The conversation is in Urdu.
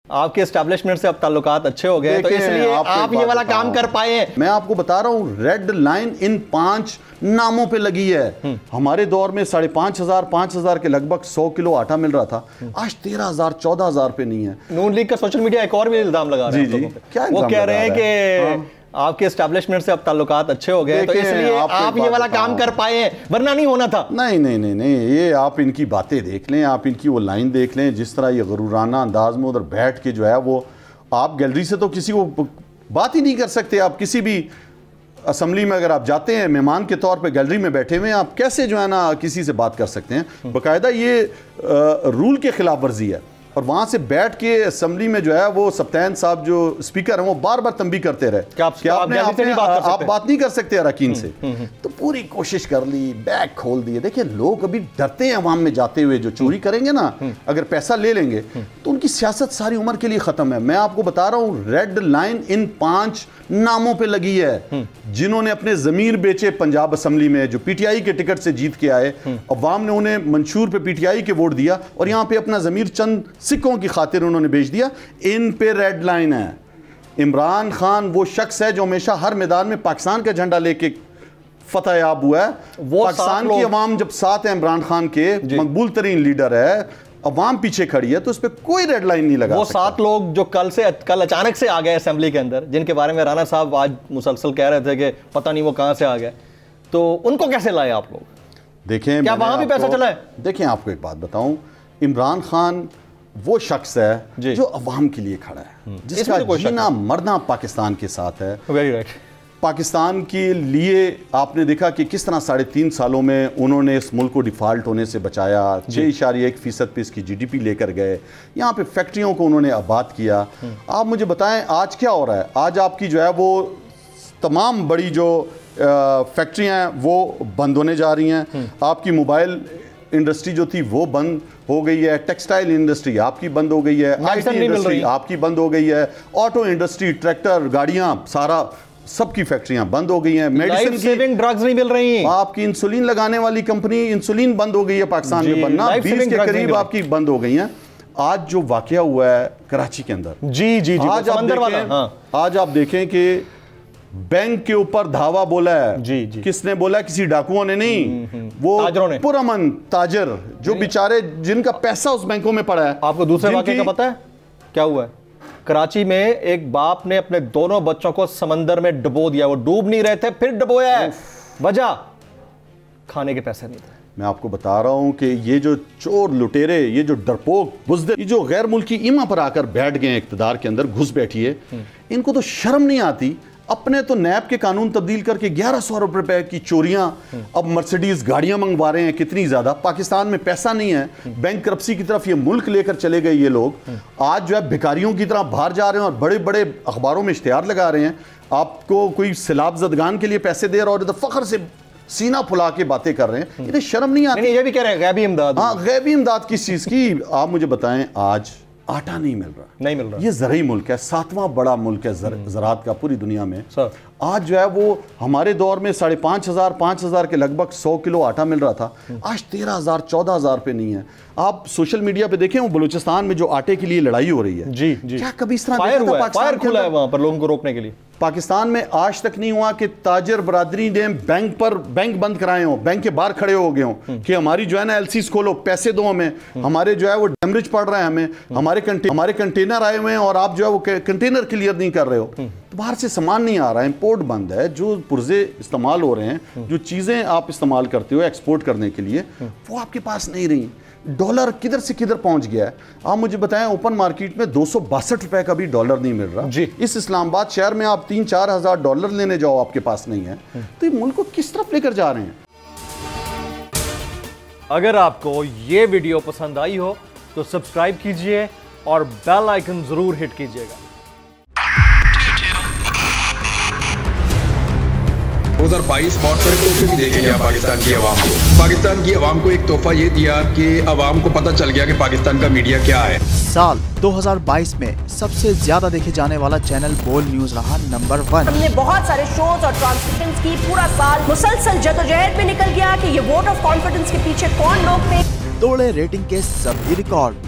آپ کے اسٹیبلشمنٹ سے اب تعلقات اچھے ہو گئے تو اس لیے آپ یہ والا کام کر پائے ہیں. میں آپ کو بتا رہا ہوں ریڈ لائن ان 5 ناموں پہ لگی ہے. ہمارے دور میں 5,500 کے لگ بھگ 100 کلو آٹا مل رہا تھا, آج 13,000 14,000 پہ نہیں ہے. نون لیگ کا سوشل میڈیا ایک اور بھی الزام لگا رہا ہے, وہ کہہ رہے ہیں کہ آپ کے اسٹیبلشمنٹ سے اب تعلقات اچھے ہو گئے تو اس لیے آپ یہ والا کام کر پائے ہیں, ورنہ نہیں ہونا تھا. نہیں, یہ آپ ان کی باتیں دیکھ لیں, آپ ان کی وہ لائن دیکھ لیں, جس طرح یہ غرورانہ انداز میں ادھر بیٹھ کے جو ہے وہ آپ گیلری سے تو کسی کو بات ہی نہیں کر سکتے. آپ کسی بھی اسمبلی میں اگر آپ جاتے ہیں مہمان کے طور پہ گیلری میں بیٹھے ہوئے ہیں, آپ کیسے جو ہے نا کسی سے بات کر سکتے ہیں؟ باقاعدہ یہ رول کے خلاف ورزی ہے. اور وہاں سے بیٹھ کے اسمبلی میں جو ہے وہ سبطین صاحب جو اسپیکر ہیں وہ بار بار تنبیہ کرتے رہے کہ آپ بات نہیں کر سکتے اراکین سے. تو پوری کوشش کر لی, بیگ کھول دیے. دیکھیں لوگ ابھی ڈرتے ہیں عوام میں جاتے ہوئے, جو چوری کریں گے نا اگر پیسہ لے لیں گے تو ان کی سیاست ساری عمر کے لیے ختم ہے. میں آپ کو بتا رہا ہوں ریڈ لائن ان 5 ناموں پہ لگی ہے جنہوں نے اپنے ضمیر بیچے پنجاب اسمبلی میں, جو پی ٹی آئی کے ٹکٹ سے جیت کے آئے. عوام نے انہیں منشور پہ پی ٹی آئی کے ووٹ دیا اور یہاں پہ اپنا ضمیر چند سکوں کی خاطر انہوں نے بیچ دیا. ان پہ ریڈ لائن ہے. عمران خان وہ شخص ہے جو ہمیشہ ہر میدان میں پاکستان کا جھنڈا لے کے فتح یاب ہوا ہے. پاکستان کی عوام جب ساتھ ہے عمران خان کے, مقبول ترین لیڈر ہے, عوام پیچھے کھڑی ہے, تو اس پہ کوئی ریڈ لائن نہیں لگا. وہ 7 لوگ جو کل اچانک سے آ گئے اسمبلی کے اندر, جن کے بارے میں رانا صاحب آج مسلسل کہہ رہے تھے کہ پتہ نہیں وہ کہاں سے آ گئے, تو ان کو کیسے لائے آپ لوگ؟ دیکھیں کیا وہاں بھی پیسہ چلا ہے؟ دیکھیں آپ کو ایک بات بتاؤں, عمران خان وہ شخص ہے جو عوام کے لیے کھڑا ہے, جس کا جینا مرنا پاکستان کے ساتھ ہے. پاکستان کے لیے آپ نے دیکھا کہ کس طرح 3.5 سالوں میں انہوں نے اس ملک کو ڈیفالٹ ہونے سے بچایا. 6.1% پہ اس کی جی ڈی پی لے کر گئے. یہاں پہ فیکٹریوں کو انہوں نے آباد کیا. آپ مجھے بتائیں آج کیا ہو رہا ہے؟ آج آپ کی جو ہے وہ تمام بڑی جو فیکٹریاں ہیں وہ بند ہونے جا رہی ہیں. آپ کی موبائل انڈسٹری جو تھی وہ بند ہو گئی ہے, ٹیکسٹائل انڈسٹری آپ کی بند ہو گئی ہے, آئی ٹی انڈسٹری آپ کی بند ہو گئی ہے, آٹو انڈسٹری, ٹریکٹر, گاڑیاں, سارا سب کی فیکٹریاں بند ہو گئی ہیں. میڈیسن سیونگ ڈرگز نہیں مل رہی ہیں. آپ کی انسولین لگانے والی کمپنی انسولین بند ہو گئی ہے پاکستان میں بننا, 20 کے قریب آپ کی بند ہو گئی ہیں. آج جو واقعہ ہوا ہے کراچی کے اندر, آج آپ دیکھیں کہ بینک کے اوپر دھاوا بولا ہے. کس نے بولا؟ کسی ڈاکوؤں نے نہیں, وہ پرامن تاجر جو بیچارے جن کا پیسہ اس بینکوں میں پڑا ہے. آپ کو دوسرے واقعے کا پتہ ہے کیا ہوا ہے؟ کراچی میں ایک باپ نے اپنے دونوں بچوں کو سمندر میں ڈبو دیا. وہ ڈوب نہیں رہے تھے, پھر ڈبویا ہے. وجہ کھانے کے پیسے نہیں تھے. میں آپ کو بتا رہا ہوں کہ یہ جو چور لٹیرے, یہ جو ڈرپوک بزدل, یہ جو غیر ملکی ایما پر آ کر بیٹھ گئے اقتدار کے اندر, گھس بیٹھی ہے, ان کو تو شرم نہیں آتی. اپنے تو نیب کے قانون تبدیل کر کے 1100 روپے کی چوریاں, اب مرسیڈیز گاڑیاں منگوا رہے ہیں. کتنی زیادہ پاکستان میں پیسہ نہیں ہے, بینک کرپسی کی طرف یہ ملک لے کر چلے گئے یہ لوگ. آج جو ہے بھکاریوں کی طرح باہر جا رہے ہیں اور بڑے بڑے اخباروں میں اشتہار لگا رہے ہیں. آپ کو کوئی سیلاب زدگان کے لیے پیسے دے رہا اور ادھر فخر سے سینہ پھلا کے باتیں کر رہے ہیں. انہیں شرم نہیں آتی. یہ بھی کہہ رہے ہیں غیبی امداد. ہاں, غیبی امداد کس چیز کی؟ آپ مجھے بتائیں, آج آٹا نہیں مل رہا. یہ زرعی ملک ہے, 7واں بڑا ملک ہے زراعت کا پوری دنیا میں. آج جو ہے وہ ہمارے دور میں 5,500 کے لگ بھگ 100 کلو آٹا مل رہا تھا, آج 13,000 14,000 پہ نہیں ہے. آپ سوشل میڈیا پہ دیکھیں وہ بلوچستان میں جو آٹے کے لیے لڑائی ہو رہی ہے, کیا کبھی اس طرح فائر کھلا ہے وہاں پر لوگوں کو روکنے کے لیے؟ پاکستان میں آج تک نہیں ہوا کہ تاجر برادری نے بینک بند کرائے ہوں, بینک کے باہر کھڑے ہو گئے ہوں کہ ہماری جو ہے نا ایل سیز کھولو, پیسے دو ہمیں, ہمارے جو ہے وہ ڈیمریج پڑ رہے ہیں ہمیں, ہمارے کنٹینر آئے ہوئے ہیں اور آپ جو ہے وہ کنٹینر کلیئر نہیں کر رہے ہو. باہر سے سامان نہیں آ رہا ہے, امپورٹ بند ہے. جو پرزے استعمال ہو رہے ہیں, جو چیزیں آپ استعمال کرتے ہو ایکسپورٹ کرنے کے لیے, وہ آپ کے پاس نہیں رہی. ڈالر کدھر سے کدھر پہنچ گیا ہے. آپ مجھے بتائیں اوپن مارکیٹ میں 262 روپے کا بھی ڈالر نہیں مل رہا. اس اسلام آباد شہر میں آپ 3-4 ہزار ڈالر لینے جاؤ, آپ کے پاس نہیں ہے. تو یہ ملک کو کس طرف لے کر جا رہے ہیں؟ اگر آپ کو یہ ویڈیو پسند آئی ہو تو سبسکرائب کیجئے اور بیل آئیکن ضرور ہٹ کیجئے گا. 2022 بہت سارے تحفے بھی دیکھیں گے پاکستان کی عوام کو. پاکستان کی عوام کو ایک تحفہ یہ دیا کہ عوام کو پتہ چل گیا کہ پاکستان کا میڈیا کیا ہے. سال 2022 میں سب سے زیادہ دیکھے جانے والا چینل بول نیوز رہا نمبر 1. ہم نے بہت سارے شوز اور ٹرانسمیشنز کی, پورا سال مسلسل جدوجہد میں نکل گیا کہ یہ ووٹ آف کانفیڈنس کے پیچھے کون لوگ تھے. توڑے ریٹنگ کے سبھی ریکارڈ,